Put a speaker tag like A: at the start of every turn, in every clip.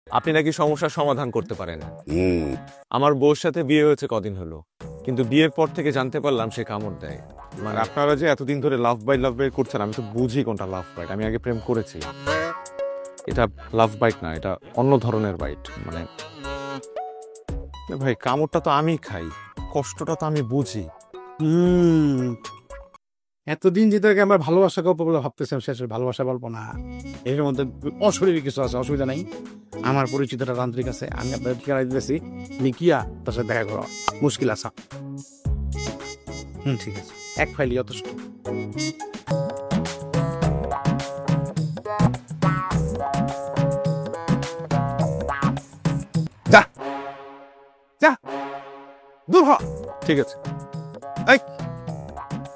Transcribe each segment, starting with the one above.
A: আপনি নাকি সমস্যার সমাধান করতে পারেন।
B: হুম।
A: আমার বউর সাথে বিয়ে হয়েছে কদিন হলো, কিন্তু বিয়ের পর থেকে জানতে পারলাম সে কামড় দেয়। মানে আপনারা যে এতদিন ধরে লাভ বাই করছেন, আমি তো বুঝি কোনটা লাভ বাইট। আমি আগে প্রেম করেছি। এটা লাভ বাইট না, এটা অন্য ধরনের বাইট। মানে ভাই, কামড়টা তো আমি খাই, কষ্টটা তো আমি বুঝি।
C: এতদিন যে তোকে আমার ভালোবাসা গল্প বলে ভাবতেছিলাম, শেষের ভালোবাসা গল্প না, এর মধ্যে অশরীরী কিছু আছে, অসুবিধা নাই। আমার পরিচিত একটা তান্ত্রিক আছে, আমি আপনাদের ঠিকানা দিতেছি, নিকিয়া তার সাথে দেখা করো, মুশকিল আছে। ঠিক আছে, এক ফাইলই যথেষ্ট।
B: যা যা, দূর হ।
A: ঠিক আছে।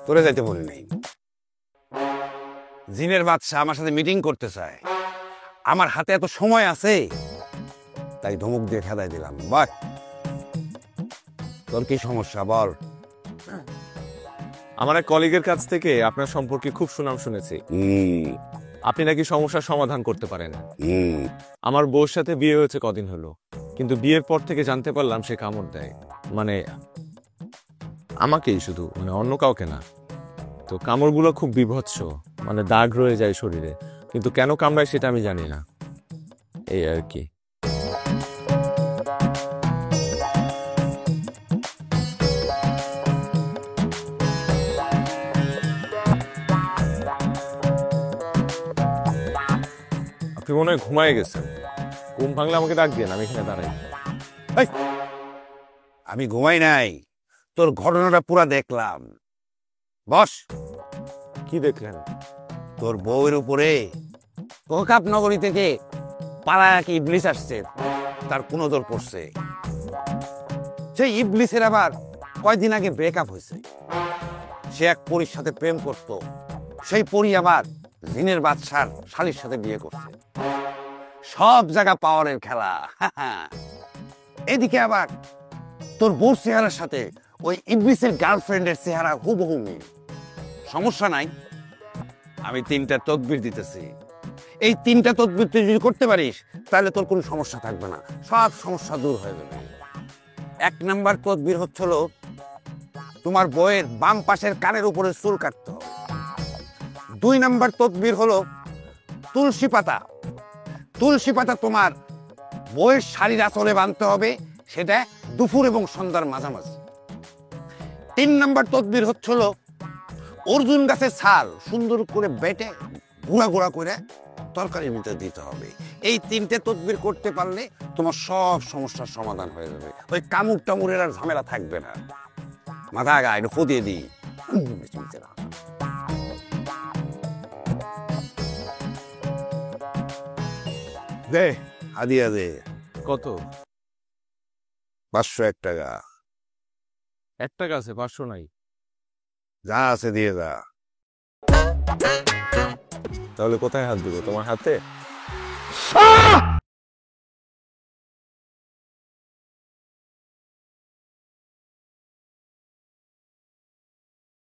B: তোরে যাইতে বলি নাই। জিনের বাদশা আমার সাথে মিটিং করতে চায়, আমার হাতে এত সময় আছে, তাই ধমক দিয়ে খেদাই দিলাম। বাহ, তোর কি সমস্যা বল।
A: আমার এক কলিগের কাছ থেকে আপনার সম্পর্কে খুব সুনাম শুনেছি। আপনি নাকি সমস্যার সমাধান করতে পারেন। আমার বউর সাথে বিয়ে হয়েছে কদিন হলো, কিন্তু বিয়ের পর থেকে জানতে পারলাম সে কামড় দেয়। মানে আমাকেই শুধু, মানে অন্য কাউকে না। তো কামড়গুলো খুব বীভৎস, মানে দাগ রয়ে যায় শরীরে, কিন্তু কেন কামড়ায় সেটা আমি জানি না। এই আর কি। আপনি মনে হয় ঘুমায় গেছেন। ঘুম ভাঙলে আমাকে ডাক দিয়ে, আমি এখানে দাঁড়াই।
B: আমি ঘুমাই নাই, তোর ঘটনাটা পুরা দেখলাম। বস।
A: কি দেখলেন?
B: তোর বউয়ের উপরে কোকাপ নগরী থেকে পাড়ায় এক ইবলিস আসছে, তার কুনজর পড়ছে। সেই ইবলিসের আবার কয়দিন আগে ব্রেকআপ হয়েছে। সে এক পরীর সাথে প্রেম করত, সেই পরী আবার জিনের বাদশার শালীর সাথে বিয়ে করছে। সব জায়গা পাওয়ারের খেলা। এদিকে আবার তোর বউর চেহারার সাথে ওই ইবলিসের গার্লফ্রেন্ডের চেহারা হুবহু মিল। সমস্যা নাই, আমি 3টা তদবির দিতেছি। এই 3টা তদবির তুই যদি করতে পারিস, তাহলে তোর কোনো সমস্যা থাকবে না, সব সমস্যা দূর হয়ে যাবে। 1 নাম্বার তদবির হচ্ছিল, তোমার বউয়ের বাম পাশের কানের উপরে চুল কাটতে হবে। 2 নাম্বার তদবির হলো তুলসী পাতা। তুলসী পাতা তোমার বউয়ের শাড়ির আঁচলে বাঁধতে হবে, সেটা দুপুর এবং সন্ধ্যার মাঝামাঝি। 3 নাম্বার তদবির হচ্ছিল অর্জুন গাছের ছাল সুন্দর করে বেটে গুঁড়া গুঁড়া করে তরকারির ভিতরে দিতে হবে। এই 3টে তদবির করতে পারলে তোমার সব সমস্যার সমাধান হয়ে যাবে। ওই কামড় টামুরের আর ঝামেলা থাকবে না। মাথা আগা একটু ফদিয়ে দিই। দে, হাদিয়া দে।
A: কত?
B: 501 টাকা।
A: 1 টাকা আছে, 500 নাই।
B: যা আছে দিয়ে যা।
A: তাহলে কোথায় হাত দিব? তোমার হাতে?